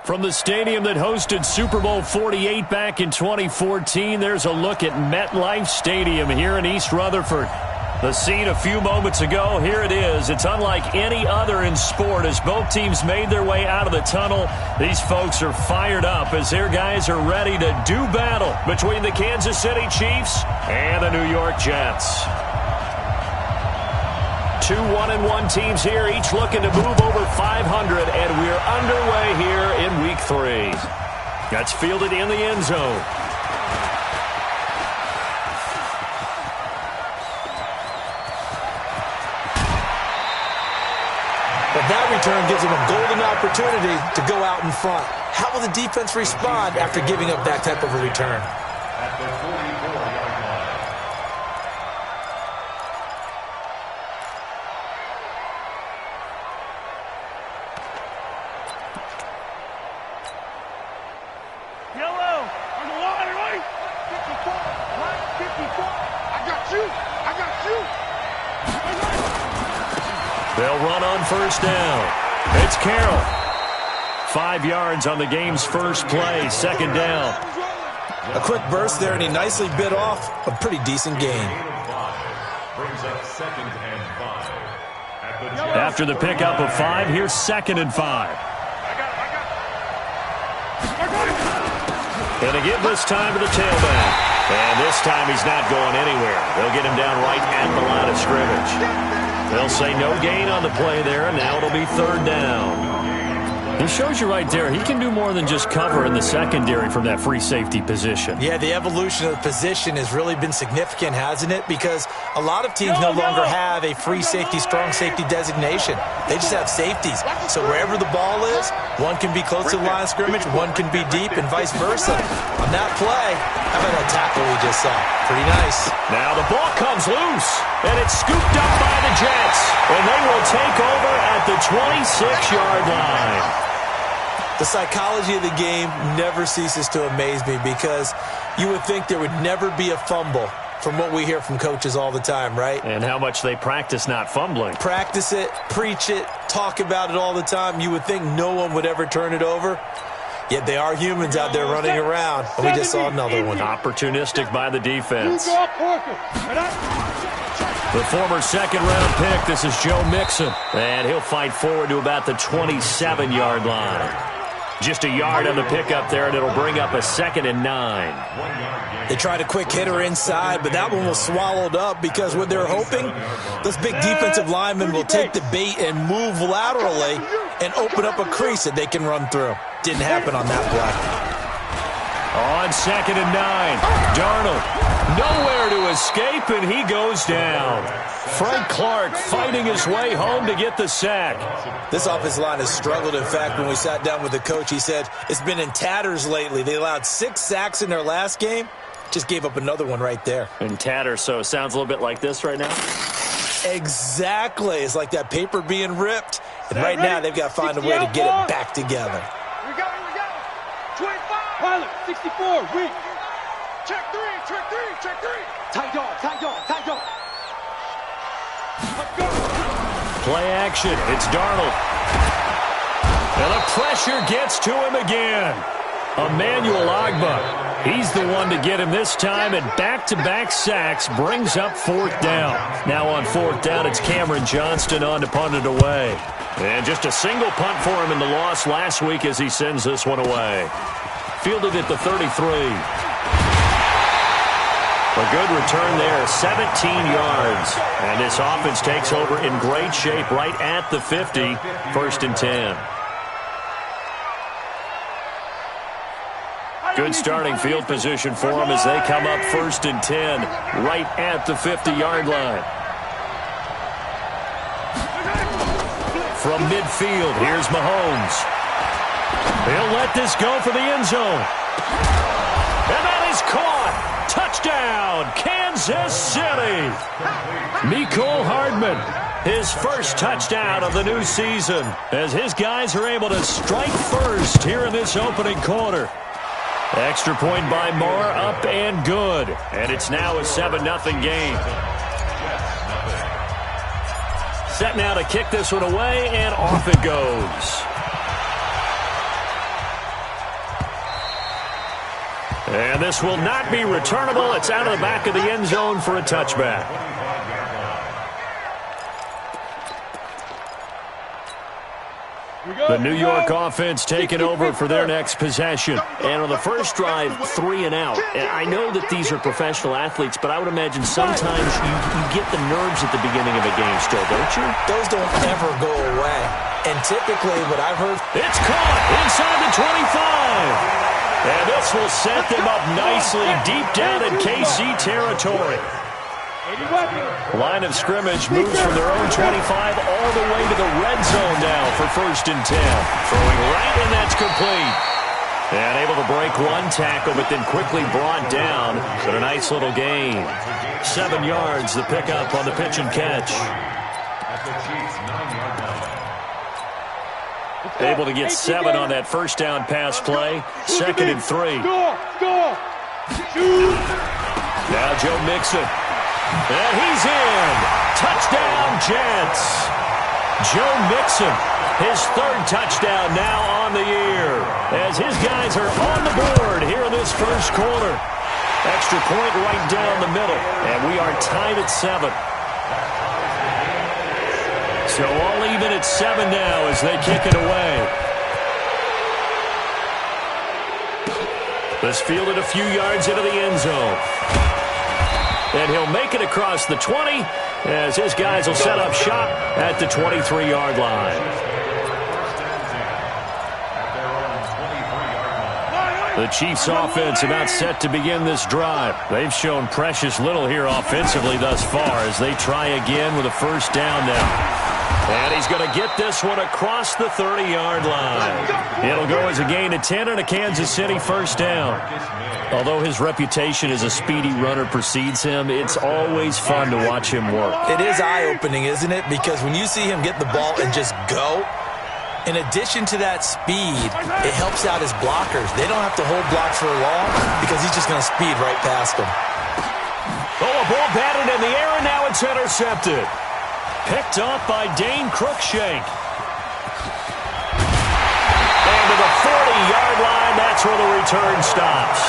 From the stadium that hosted Super Bowl 48 back in 2014, there's a look at MetLife Stadium here in East Rutherford. The scene a few moments ago, here it is. It's unlike any other in sport as both teams made their way out of the tunnel. These folks are fired up as their guys are ready to do battle between the Kansas City Chiefs and the New York Jets. Two 1-1 teams here, each looking to move over 500, and we're underway here in Week 3. That's fielded in the end zone. But that return gives them a golden opportunity to go out in front. How will the defense respond after giving up that type of a return? At the 44-yard line. Yellow on the line, right? 54, right? 54. I got you. I got you. They'll run on first down. It's Carroll. 5 yards on the game's first play, second down. A quick burst there, and he nicely bit off a pretty decent gain. Brings up 2nd and 5. After the pickup of 5, here's 2nd and 5. And to give this time to the tailback. And this time he's not going anywhere. They'll get him down right at the line of scrimmage. They'll say no gain on the play there, and now it'll be 3rd down. It shows you right there, he can do more than just cover in the secondary from that free safety position. Yeah, the evolution of the position has really been significant, hasn't it? Because a lot of teams no longer have a free safety, strong safety designation. They just have safeties. So wherever the ball is, one can be close to the line of scrimmage, one can be deep, and vice versa. On that play, how about that tackle we just saw? Pretty nice. Now the ball comes loose, and it's scooped up by the Jets. And they will take over at the 26-yard line. The psychology of the game never ceases to amaze me because you would think there would never be a fumble from what we hear from coaches all the time, right? And how much they practice not fumbling. Practice it, preach it, talk about it all the time. You would think no one would ever turn it over. Yet they are humans out there running around, and we just saw another one. Opportunistic by the defense. The former second-round pick, this is Joe Mixon. And he'll fight forward to about the 27-yard line. Just a yard on the pickup there, and it'll bring up a 2nd and 9. They tried a quick hitter inside, but that one was swallowed up because what they're hoping, those big defensive linemen will take the bait and move laterally and open up a crease that they can run through. Didn't happen on that play. On 2nd and 9, Darnold nowhere to escape, and he goes down. Frank Clark fighting his way home to get the sack. This offensive line has struggled. In fact, when we sat down with the coach, he said it's been in tatters lately. They allowed 6 sacks in their last game. Just gave up another one right there. In tatters, so it sounds a little bit like this right now? Exactly. It's like that paper being ripped. And right now, they've got to find a way to get it back together. We got it. 25. Pilot, 64, weak. Check 3, check 3, check 3. Tight dog, tight dog, tight dog. Let's go. Play action. It's Darnold. And the pressure gets to him again. Emmanuel Ogbah. He's the one to get him this time, and back-to-back sacks brings up 4th down. Now on 4th down, it's Cameron Johnston on to punt it away. And just a single punt for him in the loss last week as he sends this one away. Fielded at the 33. A good return there, 17 yards. And this offense takes over in great shape right at the 50, 1st and 10. Good starting field position for them as they come up 1st and 10, right at the 50-yard line. From midfield, here's Mahomes. He'll let this go for the end zone. And that is caught. Touchdown, Kansas City. Mecole Hardman, his first touchdown of the new season, as his guys are able to strike first here in this opening quarter. Extra point by Moore, up and good. And it's now a 7-0 game. Set now to kick this one away, and off it goes. And this will not be returnable. It's out of the back of the end zone for a touchback. The New York offense taking over for their next possession. And on the first drive, 3 and out. And I know that these are professional athletes, but I would imagine sometimes you get the nerves at the beginning of a game still, don't you? Those don't ever go away. And typically what I've heard... It's caught inside the 25. And this will set them up nicely deep down in KC territory. Line of scrimmage moves from their own 25 all the way to the red zone now for 1st and 10. Throwing right, and that's complete. And able to break one tackle, but then quickly brought down. But a nice little gain. 7 yards, the pickup on the pitch and catch. Able to get 7 on that first down pass play. 2nd and 3. Now Joe Mixon. And he's in. Touchdown, Jets. Joe Mixon, his 3rd touchdown now on the year, as his guys are on the board here in this first quarter. Extra point right down the middle, and we are tied at 7. So all even at 7 now as they kick it away. This fielded a few yards into the end zone. And he'll make it across the 20 as his guys will set up shop at the 23-yard line. The Chiefs offense about set to begin this drive. They've shown precious little here offensively thus far as they try again with a first down now. And he's going to get this one across the 30-yard line. It'll go as a gain of 10 and a Kansas City first down. Although his reputation as a speedy runner precedes him, it's always fun to watch him work. It is eye-opening, isn't it? Because when you see him get the ball and just go, in addition to that speed, it helps out his blockers. They don't have to hold blocks for long because he's just going to speed right past them. Oh, a ball batted in the air, and now it's intercepted. Picked up by Dane Cruikshank. And to the 40-yard line, that's where the return stops.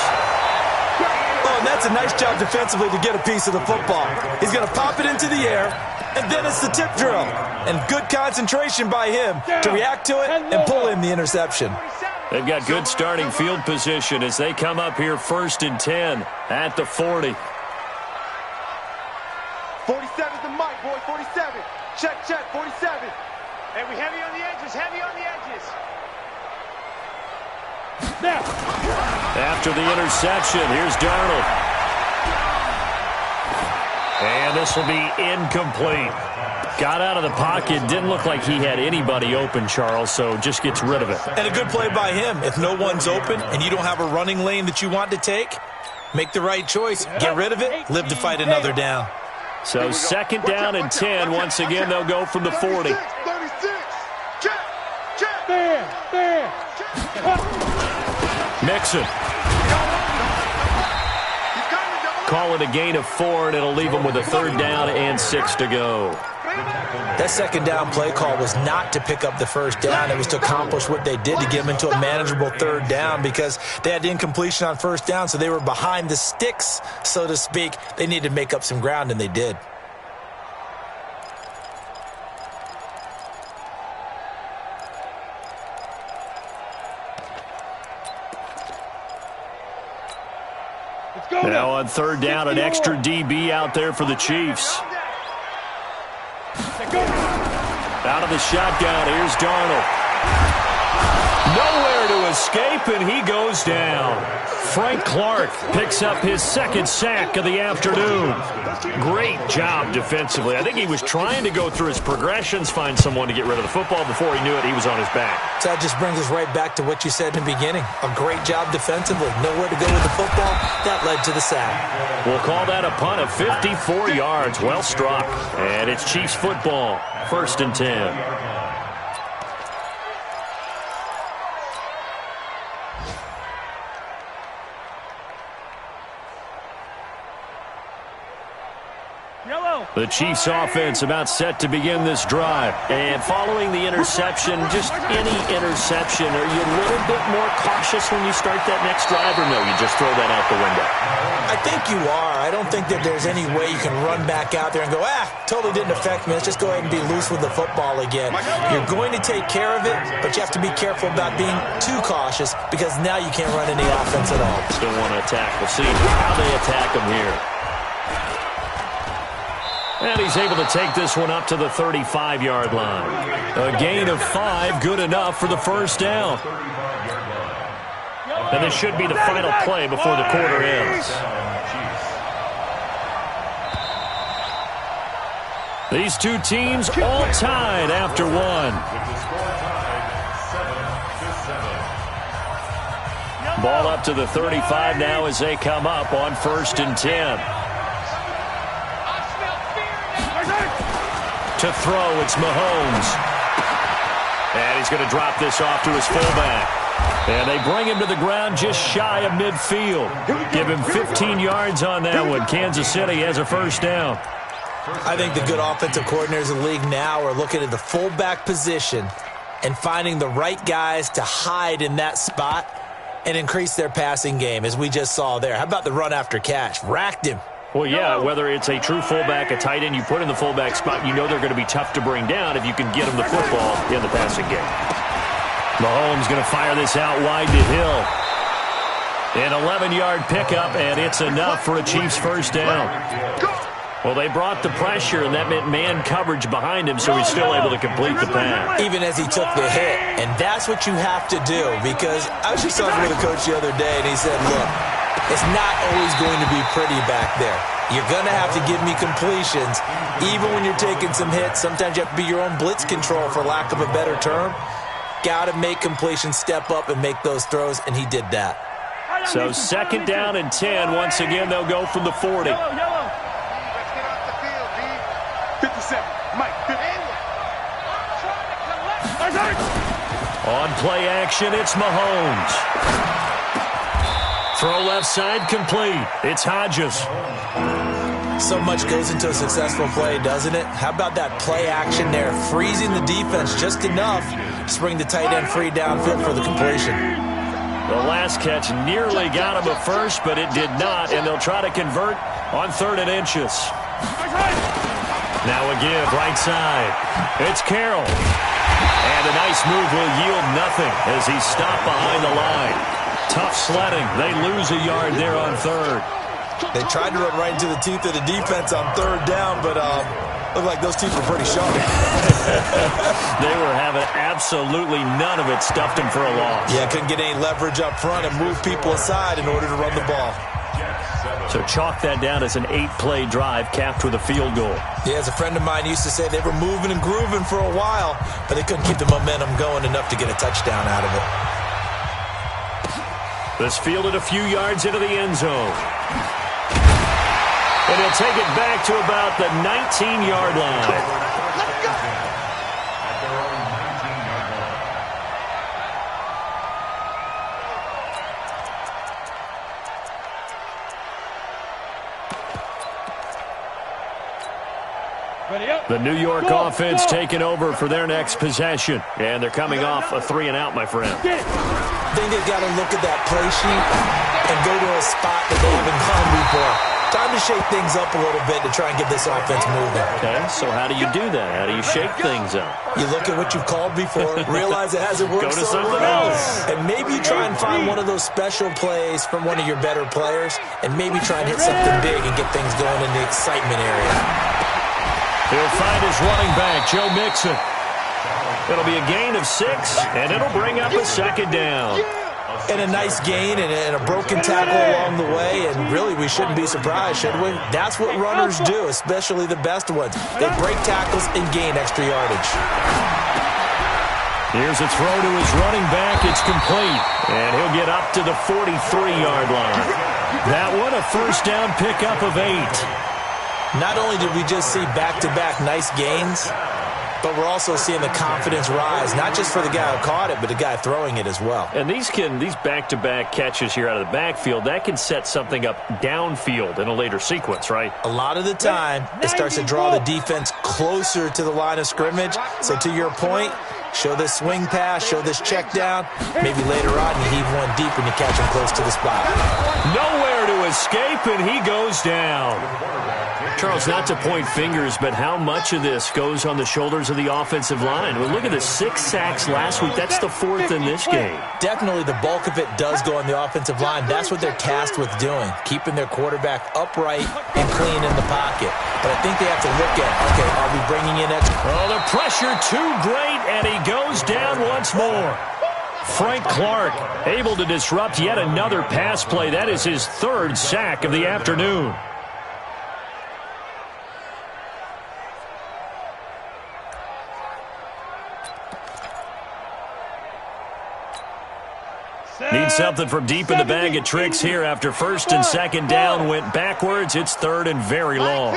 Oh, and that's a nice job defensively to get a piece of the football. He's going to pop it into the air, and then it's the tip drill. And good concentration by him to react to it and pull in the interception. They've got good starting field position as they come up here 1st and 10 at the 40. 47's the mic, boy, 47. Check, 47. Hey, we heavy on the edges, Now. After the interception, here's Darnold. And this will be incomplete. Got out of the pocket. Didn't look like he had anybody open, Charles, so just gets rid of it. And a good play by him. If no one's open and you don't have a running lane that you want to take, make the right choice. Get rid of it. Live to fight another down. So 2nd down and 10. Once again, they'll go from the 40. 36. Check. There. Mixon. Call it a gain of 4, and it'll leave them with a 3rd down and 6 to go. That 2nd down play call was not to pick up the 1st down. It was to accomplish what they did to get them into a manageable 3rd down because they had incompletion on 1st down, so they were behind the sticks, so to speak. They needed to make up some ground, and they did. Now on 3rd down, an extra DB out there for the Chiefs. Out of the shotgun, here's Darnold. Nowhere to escape, and he goes down. Frank Clark picks up his 2nd sack of the afternoon. Great job defensively. I think he was trying to go through his progressions, find someone to get rid of the football. Before he knew it, he was on his back. So that just brings us right back to what you said in the beginning. A great job defensively. Nowhere to go with the football. That led to the sack. We'll call that a punt of 54 yards. Well struck. And it's Chiefs football. 1st and 10. The Chiefs offense about set to begin this drive. And following the interception, just any interception, are you a little bit more cautious when you start that next drive, or no, you just throw that out the window? I think you are. I don't think that there's any way you can run back out there and go, totally didn't affect me. Let's just go ahead and be loose with the football again. You're going to take care of it, but you have to be careful about being too cautious because now you can't run any offense at all. Still want to attack. We'll see how they attack them here. And he's able to take this one up to the 35-yard line. A gain of 5, good enough for the first down. And this should be the final play before the quarter ends. These two teams all tied after one. Ball up to the 35 now as they come up on 1st and 10. To throw, it's Mahomes. And he's going to drop this off to his fullback. And they bring him to the ground just shy of midfield. Give him 15 yards on that one. Kansas City has a first down. I think the good offensive coordinators in the league now are looking at the fullback position and finding the right guys to hide in that spot and increase their passing game, as we just saw there. How about the run after catch? Racked him. Well, yeah, whether it's a true fullback, a tight end you put in the fullback spot, you know they're going to be tough to bring down if you can get them the football in the passing game. Mahomes going to fire this out wide to Hill. An 11-yard pickup, and it's enough for a Chiefs first down. Well, they brought the pressure, and that meant man coverage behind him, so he's still able to complete the pass. Even as he took the hit, and that's what you have to do, because I was just talking with a coach the other day, and he said, look, it's not always going to be pretty back there. You're going to have to give me completions. Even when you're taking some hits, sometimes you have to be your own blitz control, for lack of a better term. Got to make completions, step up, and make those throws, and he did that. So 2nd down and 10. Once again, they'll go from the 40. 57. Mike. On play action, it's Mahomes. Throw left side complete. It's Hodges. So much goes into a successful play, doesn't it? How about that play action there? Freezing the defense just enough to bring the tight end free downfield for the completion. The last catch nearly got him a first, but it did not, and they'll try to convert on 3rd and inches. Now a give, right side. It's Carroll. And a nice move will yield nothing as he's stopped behind the line. Tough sledding. They lose a yard there on 3rd. They tried to run right into the teeth of the defense on 3rd down, but looked like those teeth were pretty sharp. They were having absolutely none of it, stuffed him for a loss. Yeah, couldn't get any leverage up front and move people aside in order to run the ball. So chalk that down as an 8-play drive capped with a field goal. Yeah, as a friend of mine used to say, they were moving and grooving for a while, but they couldn't keep the momentum going enough to get a touchdown out of it. This fielded a few yards into the end zone. And he'll take it back to about the 19-yard line. The New York offense taking over for their next possession. And they're coming off a 3-and-out, my friend. I think they've got to look at that play sheet and go to a spot that they haven't gone before. Time to shake things up a little bit to try and get this offense moving. Okay, so how do you do that? How do you shake things up? You look at what you've called before, realize it hasn't worked Go to so something well. else. And maybe you try and find one of those special plays from one of your better players, and maybe try and hit something big and get things going in the excitement area. He'll find his running back, Joe Mixon. It'll be a gain of 6, and it'll bring up a 2nd down. And a nice gain and a broken tackle along the way, and really we shouldn't be surprised, should we? That's what runners do, especially the best ones. They break tackles and gain extra yardage. Here's a throw to his running back. It's complete, and he'll get up to the 43-yard line. That one, a first down pickup of 8. Not only did we just see back-to-back nice gains, but we're also seeing the confidence rise, not just for the guy who caught it, but the guy throwing it as well. And these back-to-back catches here out of the backfield, that can set something up downfield in a later sequence, right? A lot of the time, it starts to draw the defense closer to the line of scrimmage. So to your point, show this swing pass, show this check down. Maybe later on you heave one deep when you catch him close to the spot. Nowhere to escape, and he goes down. Charles, not to point fingers, but how much of this goes on the shoulders of the offensive line? Well, look at the 6 sacks last week. That's the 4th in this game. Definitely the bulk of it does go on the offensive line. That's what they're tasked with doing, keeping their quarterback upright and clean in the pocket. But I think they have to look at, okay, are we bringing in extra? Oh, the pressure too great, and he goes down once more. Frank Clark able to disrupt yet another pass play. That is his 3rd sack of the afternoon. Need something from deep in the bag of tricks here after 1st and 2nd down went backwards. It's 3rd and very long.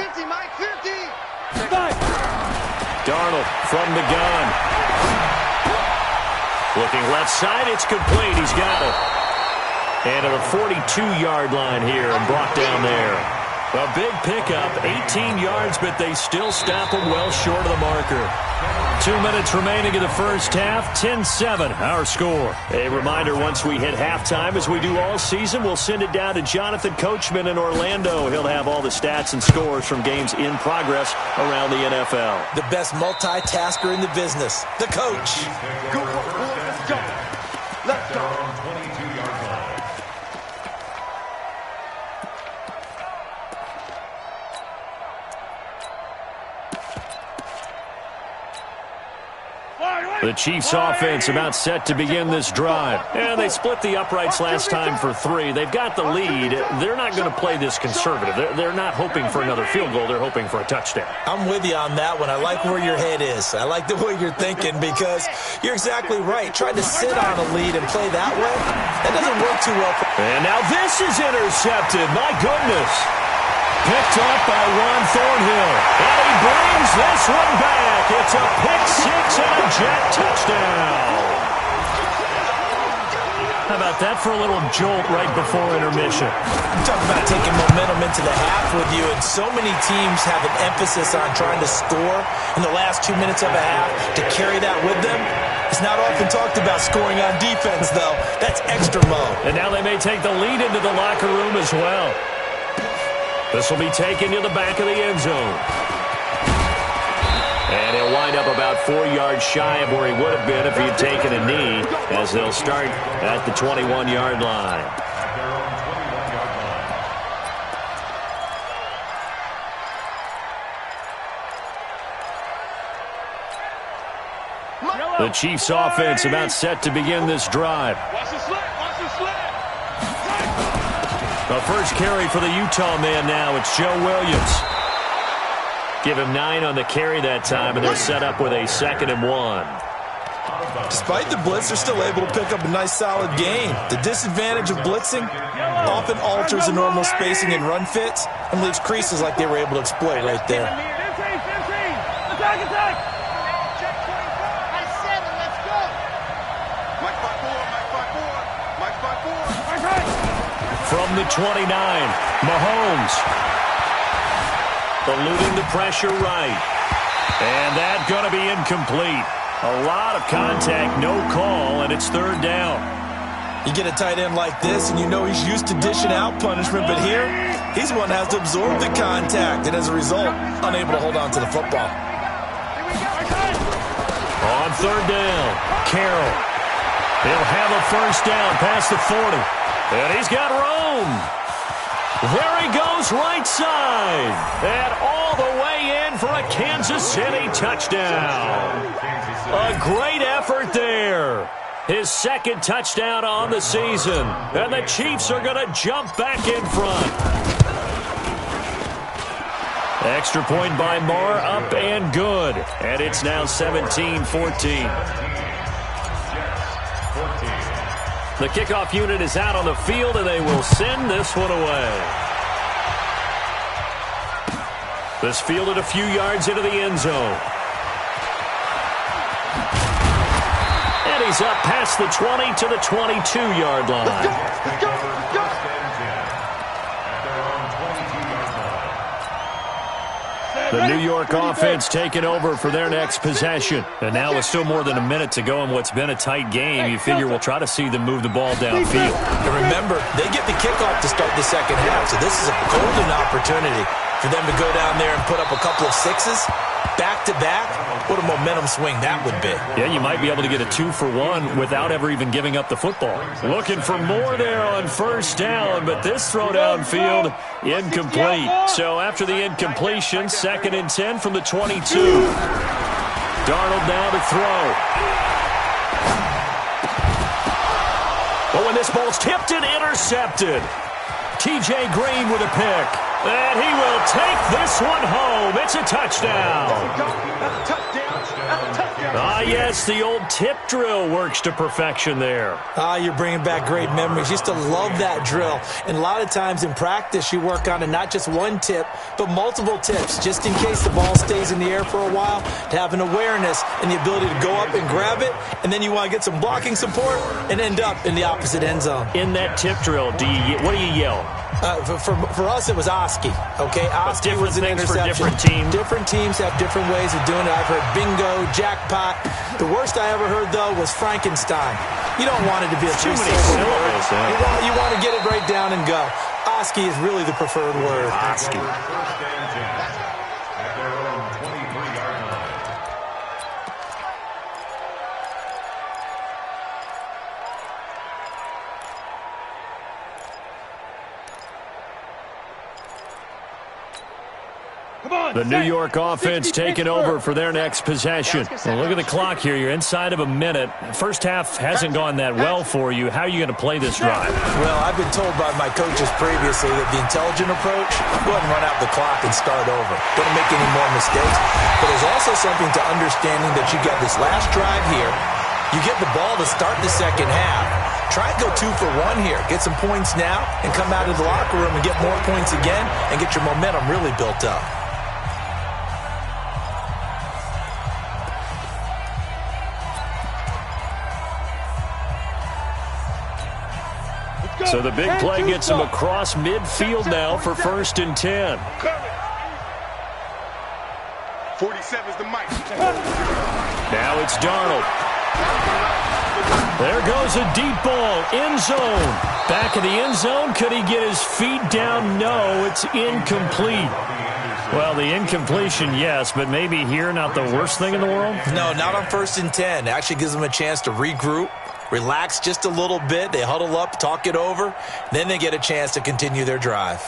Darnold from the gun. Looking left side, it's complete. He's got it. And at the 42-yard line here and brought down there. A big pickup, 18 yards, but they still stop him well short of the marker. 2 minutes remaining in the first half, 10-7, our score. A reminder, once we hit halftime, as we do all season, we'll send it down to Jonathan Coachman in Orlando. He'll have all the stats and scores from games in progress around the NFL. The best multitasker in the business, the coach. Go, let's go. Let's go. The Chiefs offense about set to begin this drive. And they split the uprights last time for 3. They've got the lead. They're not going to play this conservative. They're not hoping for another field goal. They're hoping for a touchdown. I'm with you on that one. I like where your head is. I like the way you're thinking because you're exactly right. Trying to sit on a lead and play that way, that doesn't work too well. And now this is intercepted. My goodness. Picked up by Ron Thornhill. And he brings this one back. It's a pick-6 and a jet touchdown. How about that for a little jolt right before intermission? Talk about taking momentum into the half with you, and so many teams have an emphasis on trying to score in the last 2 minutes of a half to carry that with them. It's not often talked about scoring on defense, though. That's extra mode. And now they may take the lead into the locker room as well. This will be taken to the back of the end zone. And he'll wind up about 4 yards shy of where he would have been if he had taken a knee, as they'll start at the 21-yard line. The Chiefs offense about set to begin this drive. Watch the slip, watch the slip. The first carry for the Utah man now. It's Joe Williams. Give him 9 on the carry that time, and they're set up with a 2nd and 1. Despite the blitz, they're still able to pick up a nice, solid gain. The disadvantage of blitzing often alters the normal spacing and run fits and leaves creases like they were able to exploit right there. Attack, attack. Check 24. I said it, let's go. Mike 5-4, Mike 5-4, Mike 5-4. From the 29, Mahomes. Eluding the pressure right. And that's going to be incomplete. A lot of contact, no call, and it's 3rd down. You get a tight end like this, and you know he's used to dishing out punishment, but here, he's the one that has to absorb the contact, and as a result, unable to hold on to the football. On 3rd down, Carroll. He'll have a 1st down past the 40. And he's got room. There he goes right side. And all the way in for a Kansas City touchdown. A great effort there. His 2nd touchdown on the season. And the Chiefs are going to jump back in front. Extra point by Marr, up and good. And it's now 17-14. The kickoff unit is out on the field, and they will send this one away. This fielded a few yards into the end zone. plays up past the 20 to the 22-yard line. Let's go. At their own 22-yard line. The New York offense taking over for their next possession. And now with still more than a minute to go in what's been a tight game, you figure we'll try to see them move the ball downfield. And remember, they get the kickoff to start the second half, so this is a golden opportunity for them to go down there and put up a couple of sixes back-to-back. What a momentum swing that would be. Yeah, you might be able to get a 2-for-1 without ever even giving up the football. Looking for more there on first down, but this throw downfield incomplete. So after the incompletion, 2nd and 10 from the 22. Darnold now to throw. Oh, and this ball's tipped and intercepted. T.J. Green with a pick. And he will take this one home. It's a touchdown. That's a touchdown. That's a touchdown. Ah, yes, the old tip drill works to perfection there. You're bringing back great memories. Used to love that drill. And a lot of times in practice, you work on it, not just one tip, but multiple tips, just in case the ball stays in the air for a while, to have an awareness and the ability to go up and grab it, and then you want to get some blocking support and end up in the opposite end zone. In that tip drill, what do you yell? For us, it was Oski, okay? Oski was an things for interception. different teams. Different teams have different ways of doing it. I've heard bingo, jackpot. The worst I ever heard, though, was Frankenstein. You don't want it to be a Too many three-syllable word. syllables. You want to get it right down and go. Oski is really the preferred word. Oski. First and 10 at their own 23-yard line. The New York offense taking over for their next possession. Well, look at the clock here. You're inside of a minute. First half hasn't gone that well for you. How are you going to play this drive? Well, I've been told by my coaches previously that the intelligent approach, go ahead and run out the clock and start over. Don't make any more mistakes. But there's also something to understanding that you got this last drive here. You get the ball to start the second half. Try and go 2-for-1 here. Get some points now and come out of the locker room and get more points again and get your momentum really built up. So the big play gets him across midfield now for 1st and 10. 47's the mic. Now it's Darnold. There goes a deep ball, end zone. Back of the end zone, could he get his feet down? No, it's incomplete. Well, the incompletion, yes, but maybe here not the worst thing in the world? No, not on 1st and 10. It actually gives them a chance to regroup, relax just a little bit. They huddle up, talk it over. Then they get a chance to continue their drive.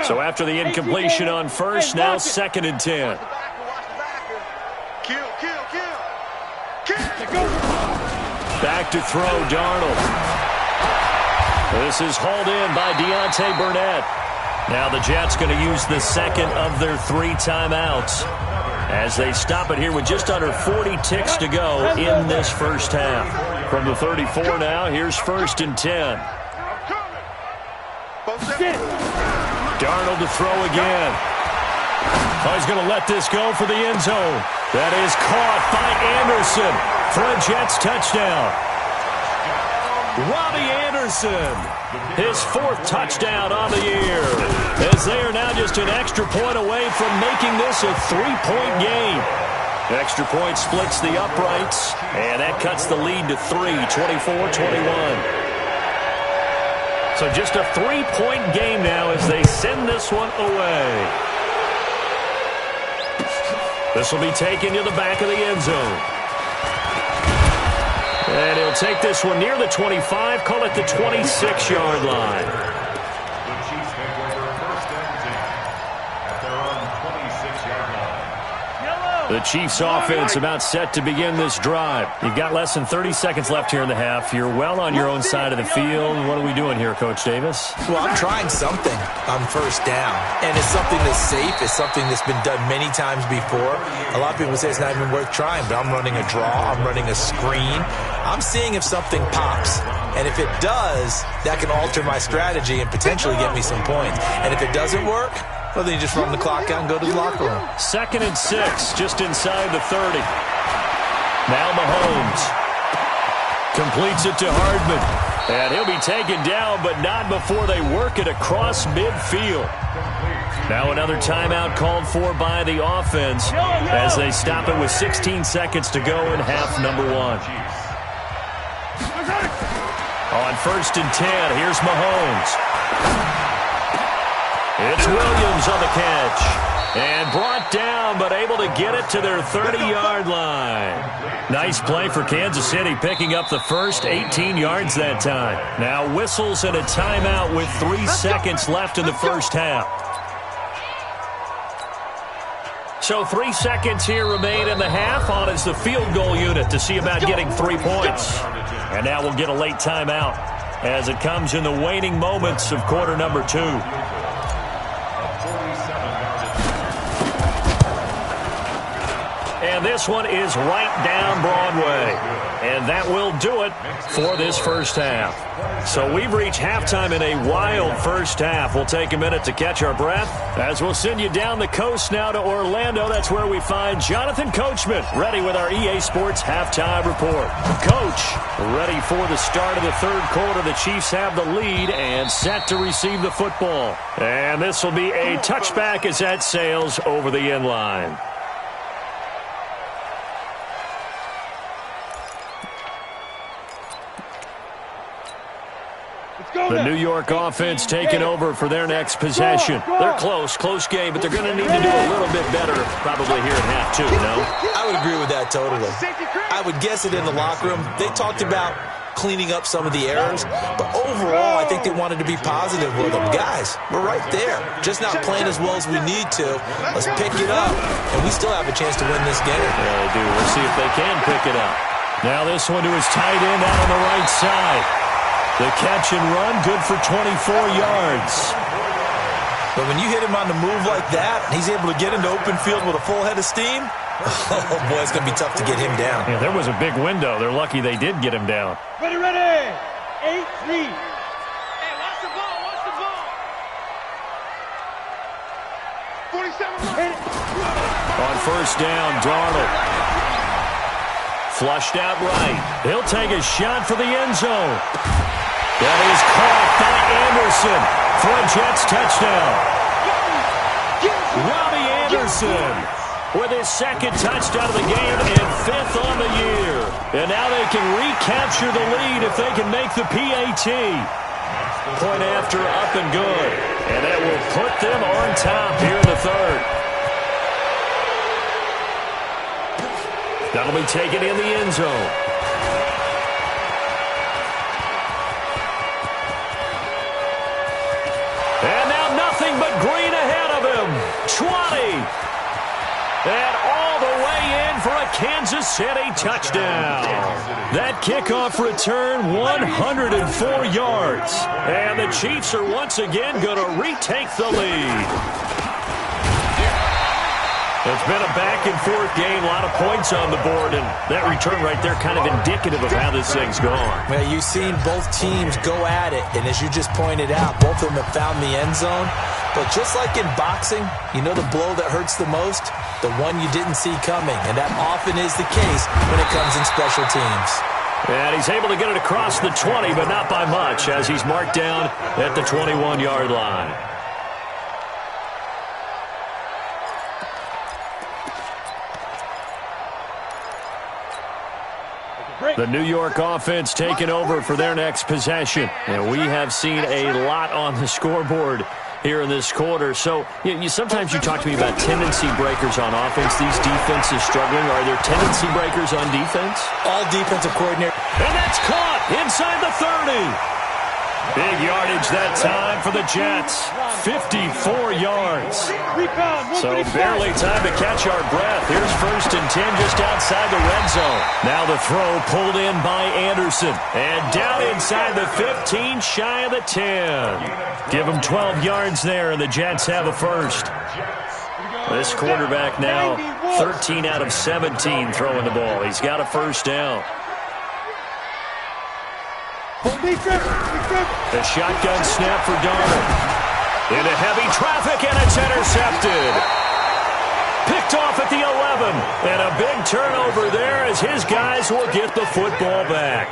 So after the incompletion on first, now 2nd and 10. Kill. Back to throw, Darnold. This is hauled in by Deontay Burnett. Now the Jets going to use the second of their 3 timeouts as they stop it here with just under 40 ticks to go in this first half. From the 34 now, here's 1st and 10. Darnold to throw again. Oh, he's going to let this go for the end zone. That is caught by Anderson for a Jets touchdown. Robbie Anderson, his 4th touchdown on the year, as they are now just an extra point away from making this a 3-point game. Extra point splits the uprights, and that cuts the lead to 3, 24-21. So just a 3-point game now as they send this one away. This will be taken to the back of the end zone. And he'll take this one near the 25, call it the 26-yard line. The Chiefs take over 1st and 10 at their own 26-yard line. The Chiefs offense about set to begin this drive. You've got less than 30 seconds left here in the half. You're well on your own side of the field. What are we doing here, Coach Davis? Well, I'm trying something on first down, and it's something that's safe. It's something that's been done many times before. A lot of people say it's not even worth trying, but I'm running a draw. I'm running a screen. I'm seeing if something pops, and if it does, that can alter my strategy and potentially get me some points. And if it doesn't work, Well, then you just run the clock out and go to the locker room. 2nd and 6, just inside the 30. Now Mahomes completes it to Hardman. And he'll be taken down, but not before they work it across midfield. Now another timeout called for by the offense as they stop it with 16 seconds to go in half number 1. On 1st and 10, here's Mahomes. It's Williams on the catch. And brought down, but able to get it to their 30-yard line. Nice play for Kansas City, picking up the first 18 yards that time. Now whistles and a timeout with 3 seconds left in the first half. So 3 seconds here remain in the half. On is the field goal unit to see about getting 3 points. And now we'll get a late timeout as it comes in the waning moments of quarter number 2. And this one is right down Broadway. And that will do it for this first half. So we've reached halftime in a wild first half. We'll take a minute to catch our breath as we'll send you down the coast now to Orlando. That's where we find Jonathan Coachman ready with our EA Sports halftime report. Coach, ready for the start of the third quarter. The Chiefs have the lead and set to receive the football. And this will be a touchback as that sails over the end line. The New York offense taking over for their next possession. They're close game, but they're going to need to do a little bit better probably here in half 2, no? I would agree with that totally. I would guess it in the locker room. They talked about cleaning up some of the errors, but overall I think they wanted to be positive with them. Guys, we're right there. Just not playing as well as we need to. Let's pick it up, and we still have a chance to win this game. Yeah, they do. We'll see if they can pick it up. Now this one to his tight end out on the right side. The catch and run, good for 24 yards. But when you hit him on the move like that, he's able to get into open field with a full head of steam, oh, boy, it's going to be tough to get him down. Yeah, there was a big window. They're lucky they did get him down. Ready. 8-3. Hey, watch the ball. 47. On first down, Darnold. Flushed out right. He'll take a shot for the end zone. That is caught by Anderson for a Jets touchdown. Robbie Anderson with his 2nd touchdown of the game and 5th on the year. And now they can recapture the lead if they can make the PAT. Point after up and good. And that will put them on top here in the third. That'll be taken in the end zone. And now nothing but green ahead of him. 20. And all the way in for a Kansas City touchdown. That kickoff return, 104 yards. And the Chiefs are once again going to retake the lead. It's been a back-and-forth game, a lot of points on the board, and that return right there kind of indicative of how this thing's going. Well, you've seen both teams go at it, and as you just pointed out, both of them have found the end zone. But just like in boxing, you know the blow that hurts the most? The one you didn't see coming, and that often is the case when it comes in special teams. And he's able to get it across the 20, but not by much, as he's marked down at the 21-yard line. The New York offense taking over for their next possession. And we have seen a lot on the scoreboard here in this quarter. So sometimes you talk to me about tendency breakers on offense. These defenses struggling. Are there tendency breakers on defense? All defensive coordinator. And that's caught inside the 30. Big yardage that time for the Jets. 54 yards. So barely time to catch our breath. Here's 1st and 10 just outside the red zone. Now the throw pulled in by Anderson. And down inside the 15, shy of the 10. Give them 12 yards there, and the Jets have a first. This quarterback now 13 out of 17 throwing the ball. He's got a first down. The shotgun snap for Darnold. Into heavy traffic, and it's intercepted. Picked off at the 11. And a big turnover there as his guys will get the football back.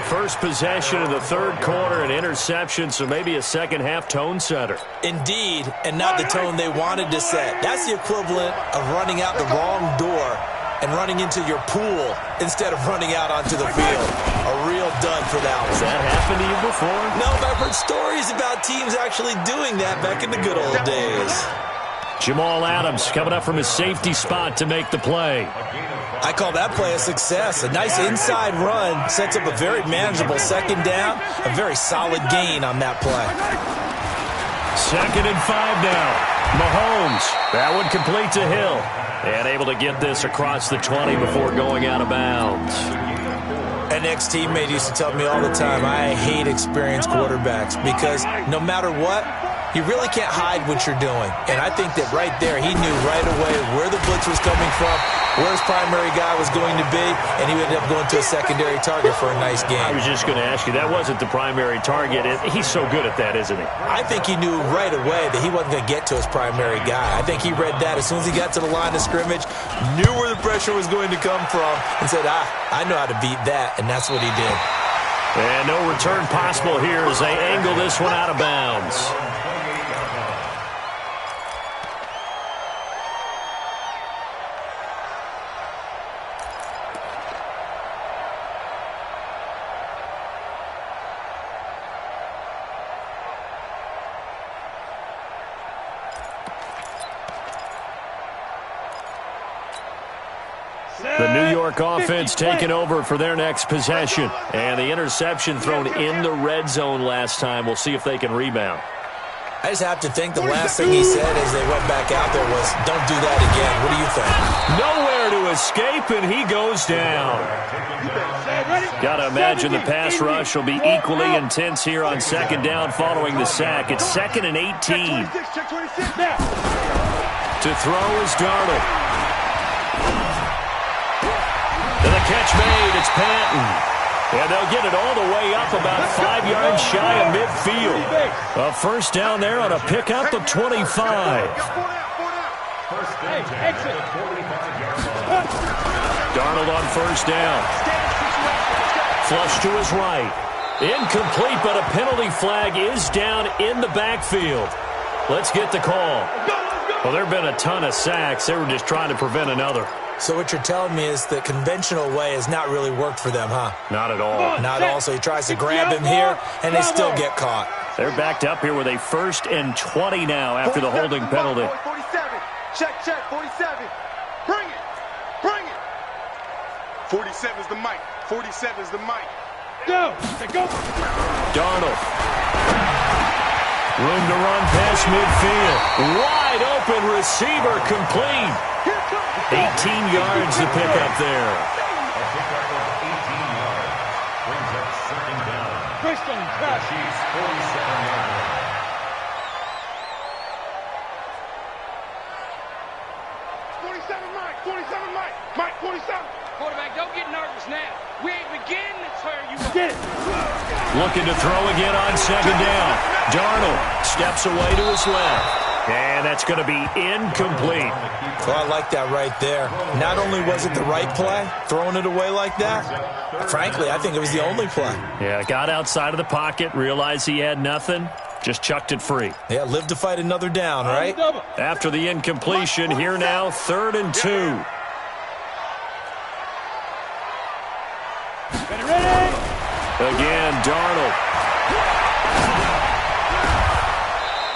First possession of the third quarter, an interception, so maybe a second-half tone setter. Indeed, and not the tone they wanted to set. That's the equivalent of running out the wrong door and running into your pool instead of running out onto the field. A real dud for that one. Has that happened to you before? No, but I've heard stories about teams actually doing that back in the good old days. Jamal Adams coming up from his safety spot to make the play. I call that play a success. A nice inside run sets up a very manageable second down. A very solid gain on that play. 2nd and 5 now. Mahomes. That one complete to Hill. And able to get this across the 20 before going out of bounds. An ex-teammate used to tell me all the time, I hate experienced quarterbacks because no matter what, you really can't hide what you're doing. And I think that right there, he knew right away where the blitz was coming from, where his primary guy was going to be, and he ended up going to a secondary target for a nice game. I was just going to ask you, that wasn't the primary target. He's so good at that, isn't he? I think he knew right away that he wasn't going to get to his primary guy. I think he read that as soon as he got to the line of scrimmage, knew where the pressure was going to come from, and said, I know how to beat that, and that's what he did. And no return possible here as they angle this one out of bounds. The New York offense taking over for their next possession. And the interception thrown in the red zone last time. We'll see if they can rebound. I just have to think the last thing he said as they went back out there was, don't do that again. What do you think? Nowhere to escape, and he goes down. Got to imagine the pass rush will be equally intense here on second down following the sack. It's 2nd and 18. To throw is Darnold. And the catch made, it's Patton. And they'll get it all the way up about 5 yards shy of midfield. A first down there on a pickup of 25. Darnold on first down. Flush to his right. Incomplete, but a penalty flag is down in the backfield. Let's get the call. Well, there have been a ton of sacks. They were just trying to prevent another. So what you're telling me is the conventional way has not really worked for them, huh? Not at all. Not at all. So he tries to grab him here, and they still get caught. They're backed up here with a 1st and 20 now after the holding penalty. 47. Check, 47. Bring it. 47 is the mic. 47 is the mic. Go. Darnold. Room to run past midfield. Wide open receiver complete. 18 yards to pick up there. A pickup of 18 yards brings up second down. The Chiefs' 47-yard line. Mike, 47. Quarterback, don't get nervous now. We ain't beginning to turn you up. Get it. Looking to throw again on second down. Darnold steps away to his left. And that's going to be incomplete. Well, I like that right there. Not only was it the right play, throwing it away like that, frankly, I think it was the only play. Yeah, got outside of the pocket, realized he had nothing, just chucked it free. Yeah, live to fight another down, right? After the incompletion, here now, 3rd and 2. Again, Darnold.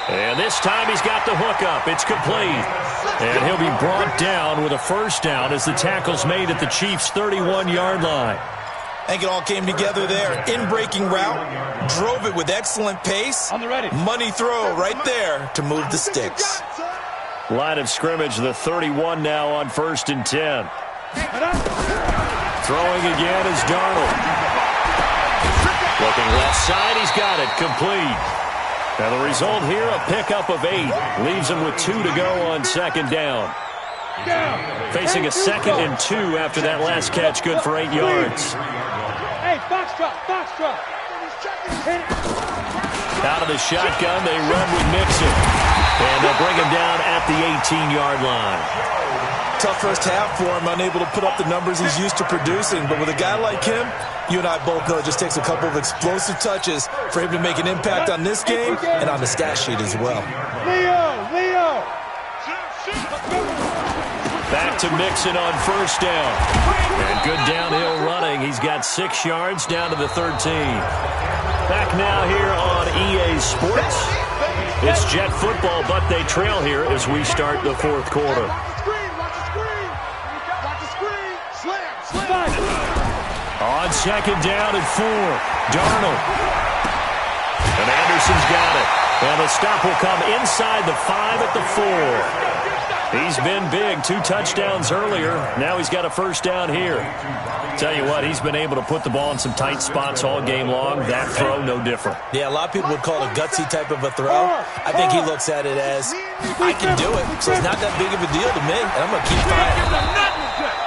And this time he's got the hook up. It's complete. And he'll be brought down with a first down as the tackle's made at the Chiefs' 31-yard line. I think it all came together there. In-breaking route, drove it with excellent pace. Money throw right there to move the sticks. Line of scrimmage, the 31 now on 1st and 10. Throwing again is Darnold. Looking left side, he's got it, complete. Now the result here, a pickup of 8. Leaves him with 2 to go on second down. Facing a 2nd and 2 after that last catch, good for 8 yards. Hey, box drop. Hit it. Out of the shotgun, they run with Mixon. And they'll bring him down at the 18-yard line. Tough first half for him, unable to put up the numbers he's used to producing. But with a guy like him, you and I both know it just takes a couple of explosive touches for him to make an impact on this game and on the stat sheet as well. Leo! Back to Mixon on first down. And good downhill running. He's got 6 yards down to the 13. Back now here on EA Sports. It's Jet football, but they trail here as we start the fourth quarter. On second down and 4, Darnold. And Anderson's got it. And the stop will come inside the 5 at the 4. He's been big, 2 touchdowns earlier. Now he's got a first down here. Tell you what, he's been able to put the ball in some tight spots all game long. That throw, no different. Yeah, a lot of people would call it a gutsy type of a throw. I think he looks at it as, I can do it, so it's not that big of a deal to me, and I'm going to keep firing.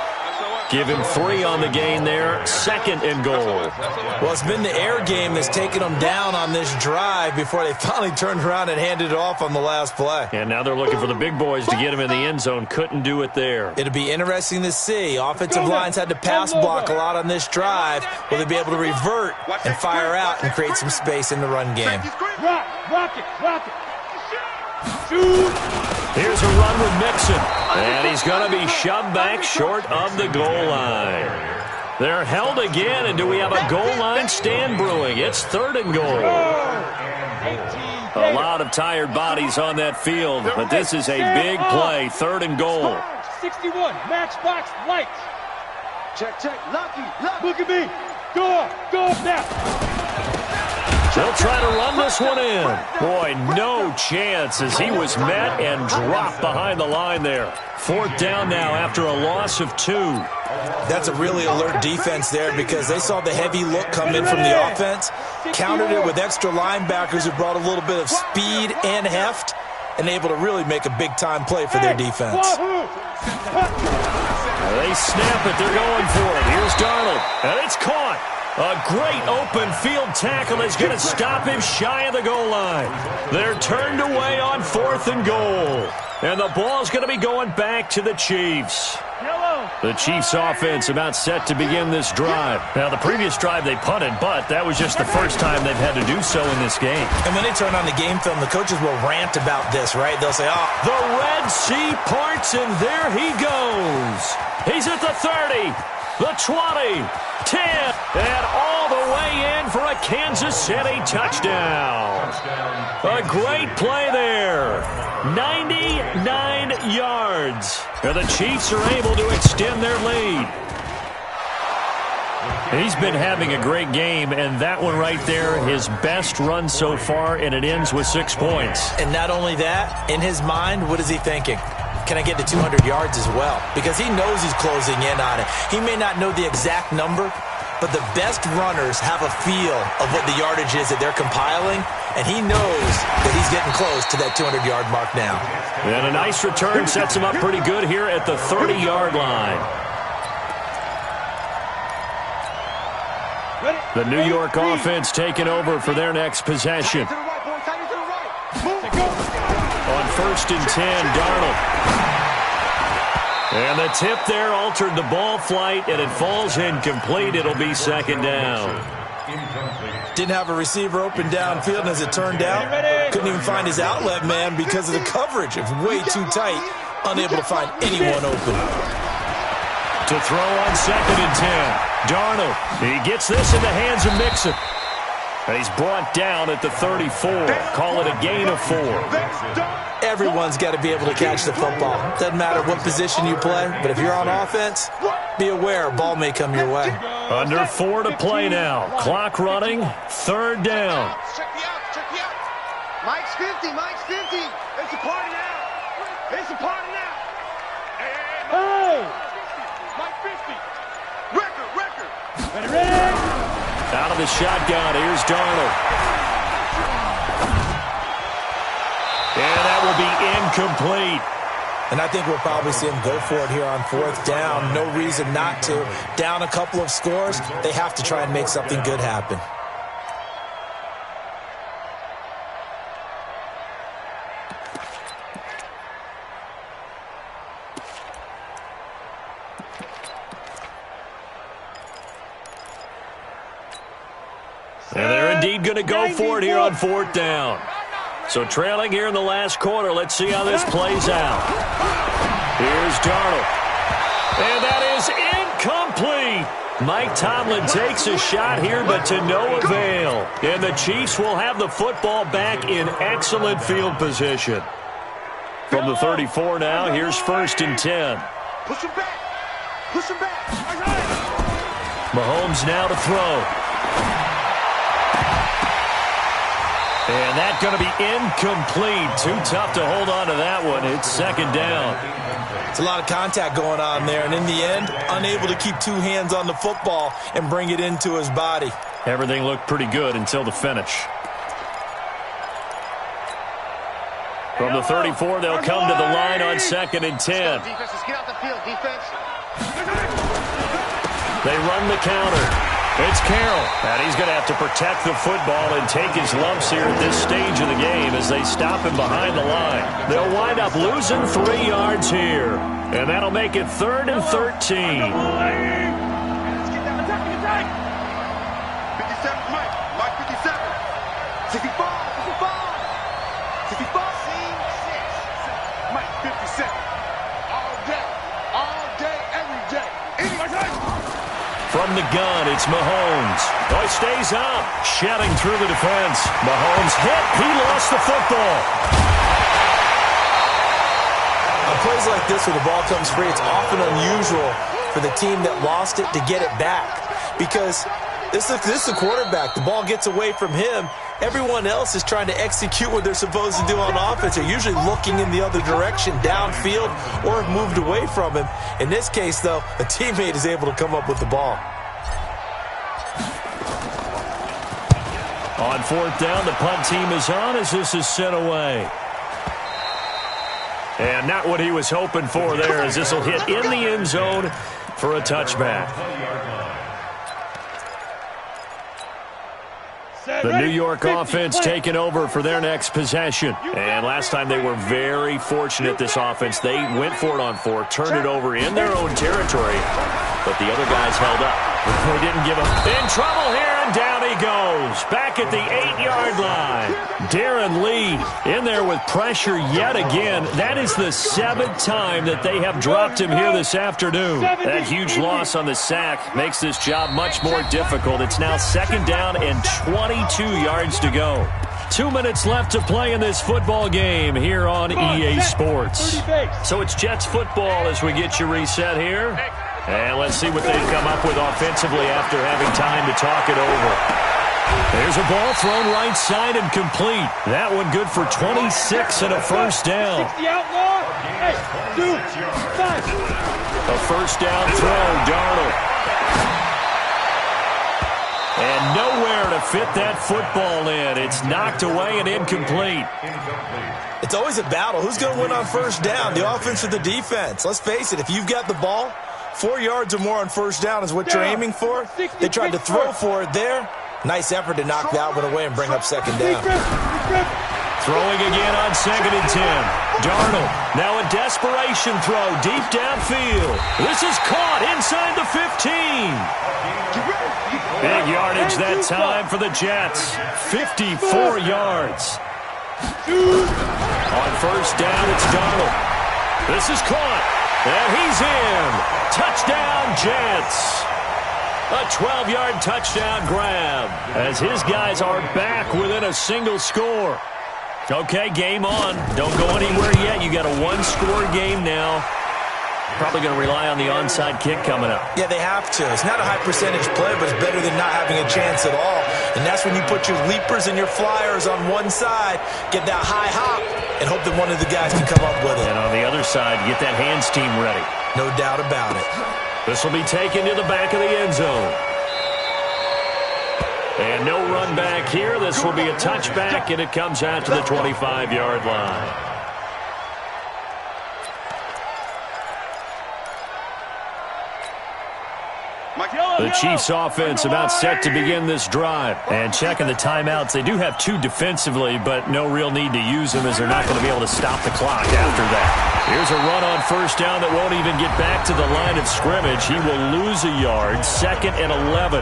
Give him 3 on the gain there. 2nd and goal. Well, it's been the air game that's taken them down on this drive before they finally turned around and handed it off on the last play. And now they're looking for the big boys to get him in the end zone. Couldn't do it there. It'll be interesting to see. Offensive lines had to pass block a lot on this drive. Will they be able to revert and fire out and create some space in the run game? Rock it. Here's a run with Mixon. And he's going to be shoved back short of the goal line. They're held again, and do we have a goal line stand brewing? It's 3rd and goal. A lot of tired bodies on that field, but this is a big play. 3rd and goal. 61, matchbox lights. Check. Lucky. Look at me. Go up now. They'll try to run this one in. Boy, no chance as he was met and dropped behind the line there. 4th down now after a loss of 2. That's a really alert defense there because they saw the heavy look come in from the offense, countered it with extra linebackers who brought a little bit of speed and heft, and able to really make a big-time play for their defense. They snap it. They're going for it. Here's Darnold, and it's caught. A great open field tackle is going to stop him shy of the goal line. They're turned away on 4th and goal. And the ball's going to be going back to the Chiefs. The Chiefs offense about set to begin this drive. Now, the previous drive they punted, but that was just the first time they've had to do so in this game. And when they turn on the game film, the coaches will rant about this, right? They'll say, The Red Sea parts, and there he goes. He's at the 30, the 20, 10, and all the way in for a Kansas City touchdown. A great play there. 99 yards. And the Chiefs are able to extend their lead. He's been having a great game, and that one right there, his best run so far, and it ends with 6 points. And not only that, in his mind, what is he thinking? Can I get to 200 yards as well? Because he knows he's closing in on it. He may not know the exact number, but the best runners have a feel of what the yardage is that they're compiling, and he knows that he's getting close to that 200-yard mark now. And a nice return sets him up pretty good here at the 30-yard line. The New York offense taking over for their next possession. On 1st and 10, Darnold. And the tip there altered the ball flight, and it falls incomplete. It'll be 2nd down. Didn't have a receiver open downfield, and as it turned out, couldn't even find his outlet man because of the coverage. It was way too tight, unable to find anyone open. To throw on 2nd and 10, Darnold. He gets this in the hands of Mixon. And he's brought down at the 34. Call it a gain of 4. Everyone's got to be able to catch the football. Doesn't matter what position you play, but if you're on offense, be aware a ball may come your way. Under 4 to play now. Clock running. 3rd down. Check me out. Mike's 50. It's a party now. Hey! Mike 50. Record. Ready. Out of the shotgun, here's Darnold. And that will be incomplete. And I think we'll probably see him go for it here on 4th down. No reason not to. Down a couple of scores, they have to try and make something good happen. And they're indeed going to go for it here on 4th down. So trailing here in the last quarter. Let's see how this plays out. Here's Darnold. And that is incomplete. Mike Tomlin takes a shot here, but to no avail. And the Chiefs will have the football back in excellent field position. From the 34 now, here's 1st and 10. Push him back. Push him back. Mahomes now to throw. And that's going to be incomplete. Too tough to hold on to that one. It's 2nd down. It's a lot of contact going on there, and in the end, unable to keep 2 hands on the football and bring it into his body. Everything looked pretty good until the finish. From the 34, they'll come to the line on 2nd and 10. Defense, let's get out the field, defense. They run the counter. It's Carroll, and he's going to have to protect the football and take his lumps here at this stage of the game as they stop him behind the line. They'll wind up losing 3 yards here, and that'll make it 3rd and 13. 57, Mike 57. 65, 65. 65. Mike 57. All day, every day. From the gun, it's Mahomes. Oh, he stays up, shedding through the defense. Mahomes hit. He lost the football. On plays like this where the ball comes free, it's often unusual for the team that lost it to get it back. Because this is the quarterback. The ball gets away from him. Everyone else is trying to execute what they're supposed to do on offense. They're usually looking in the other direction, downfield, or have moved away from him. In this case, though, a teammate is able to come up with the ball. On 4th down, the punt team is on as this is sent away. And not what he was hoping for there, as this will hit in the end zone for a touchback. The New York offense taking over for their next possession. And last time they were very fortunate, this offense. They went for it on 4, turned it over in their own territory, but the other guys held up. They didn't give up. In trouble here, and down he goes. Back at the 8-yard line. Darren Lee in there with pressure yet again. That is the 7th time that they have dropped him here this afternoon. That huge loss on the sack makes this job much more difficult. It's now 2nd down and 22 yards to go. 2 minutes left to play in this football game here on EA Sports. So it's Jets football as we get you reset here. And let's see what they've come up with offensively after having time to talk it over. There's a ball thrown right side and complete. That one good for 26 and a 1st down. A 1st down throw, Darnold. And nowhere to fit that football in. It's knocked away and incomplete. It's always a battle. Who's going to win on 1st down, the offense or the defense? Let's face it, if you've got the ball, 4 yards or more on 1st down is what you're aiming for. They tried to throw for it there. Nice effort to knock that one away and bring up 2nd down. Throwing again on 2nd and 10. Darnold, now a desperation throw deep downfield. This is caught inside the 15. Big yardage that time for the Jets. 54 yards. On 1st down, it's Darnold. This is caught. And he's in. Touchdown, Jets. A 12-yard touchdown grab as his guys are back within a single score. Okay, game on. Don't go anywhere yet. You got a 1-score game now. Probably going to rely on the onside kick coming up. Yeah, they have to. It's not a high-percentage play, but it's better than not having a chance at all. And that's when you put your leapers and your flyers on one side, get that high hop, and hope that one of the guys can come up with it. And on the other side, get that hands team ready. No doubt about it. This will be taken to the back of the end zone. And no run back here. This will be a touchback, and it comes out to the 25-yard line. The Chiefs offense about set to begin this drive. And checking the timeouts, they do have 2 defensively, but no real need to use them as they're not going to be able to stop the clock after that. Here's a run on first down that won't even get back to the line of scrimmage. He will lose a yard, 2nd and 11.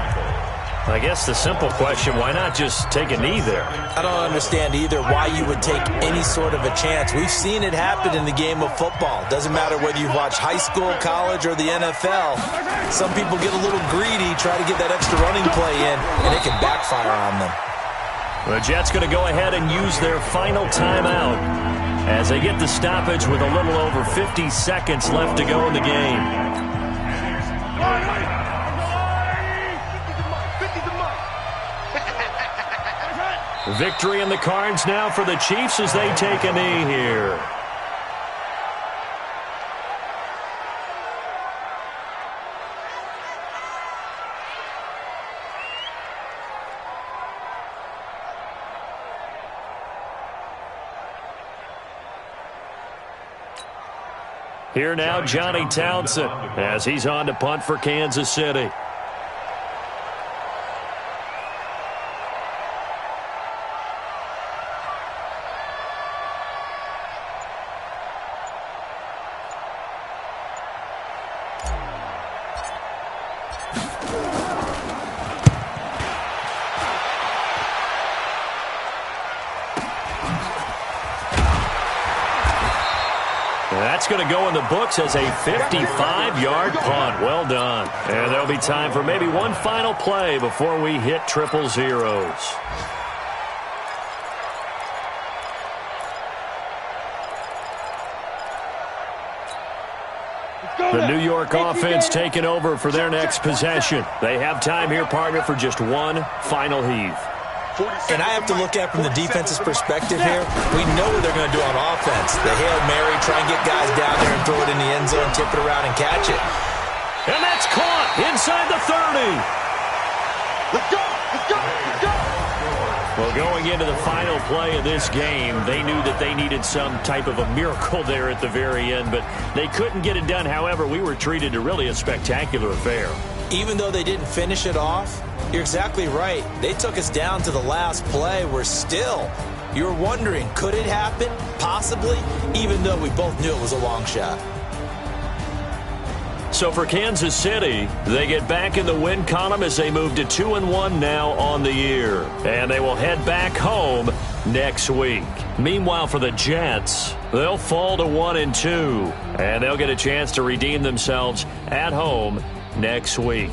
I guess the simple question, why not just take a knee there? I don't understand either why you would take any sort of a chance. We've seen it happen in the game of football. Doesn't matter whether you watch high school, college, or the NFL. Some people get a little greedy, try to get that extra running play in, and it can backfire on them. The Jets going to go ahead and use their final timeout as they get the stoppage with a little over 50 seconds left to go in the game. Victory in the cards now for the Chiefs as they take a knee here. Here now, Johnny Townsend, as he's on to punt for Kansas City. That's going to go in the books as a 55-yard punt. Well done. And there'll be time for maybe one final play before we hit triple zeros. The New York offense taking over for their next possession. They have time here, partner, for just one final heave. And I have to look at it from the defense's perspective here. We know what they're going to do on offense. The Hail Mary, try and get guys down there and throw it in the end zone, tip it around and catch it. And that's caught inside the 30. Let's go! Let's go! Let's go! Well, going into the final play of this game, they knew that they needed some type of a miracle there at the very end, but they couldn't get it done. However, we were treated to really a spectacular affair. Even though they didn't finish it off, you're exactly right. They took us down to the last play. We're still, you're wondering, could it happen? Possibly, even though we both knew it was a long shot. So for Kansas City, they get back in the win column as they move to 2-1 now on the year. And they will head back home next week. Meanwhile, for the Jets, they'll fall to 1-2. And they'll get a chance to redeem themselves at home next week.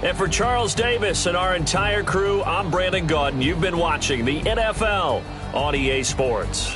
And for Charles Davis and our entire crew, I'm Brandon Gaudin. You've been watching the NFL on EA Sports.